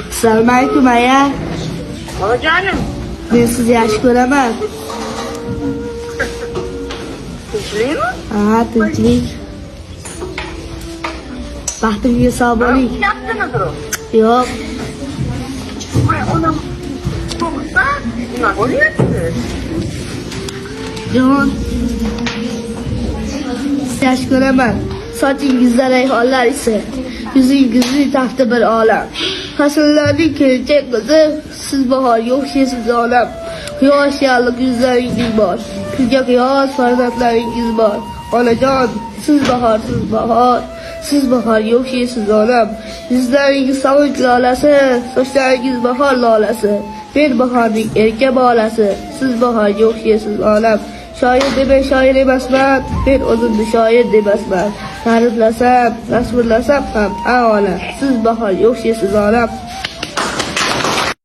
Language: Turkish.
Assalomu alaykum aya. Onajonim, Men sizni yaxshi ko'raman. tinchlikmi? Ha, tinchlik. Baxtimga sog' bo'ling. Gapdimidir u? Yo'q, Voy onam, to'g'risa, nima bo'lyapti? jon. Sizni yaxshi ko'raman. Sochingizdagi rayhonlar esa yuzingizning tafti bir olam. Fasllarning kelajak qizi, siz bahorga o'xshaysiz olam. Quyosh yalliq yuzlaringiz bor. Kulga quyosh farzandlaringiz bor. Onajon, siz bahor. Siz bahorga o'xshaysiz olam. Yuzlaringiz sovuq lolasi, sochlaringiz bahor lolasi. Men bahorning erka bolasi, siz bahorga o'xshaysiz olam. Shoir demay shoir emasman, men o'zimni shoir demasman. Ta'riflasam, tasvirlasam ham a'ola. Siz bahorga o'xshaysiz olam.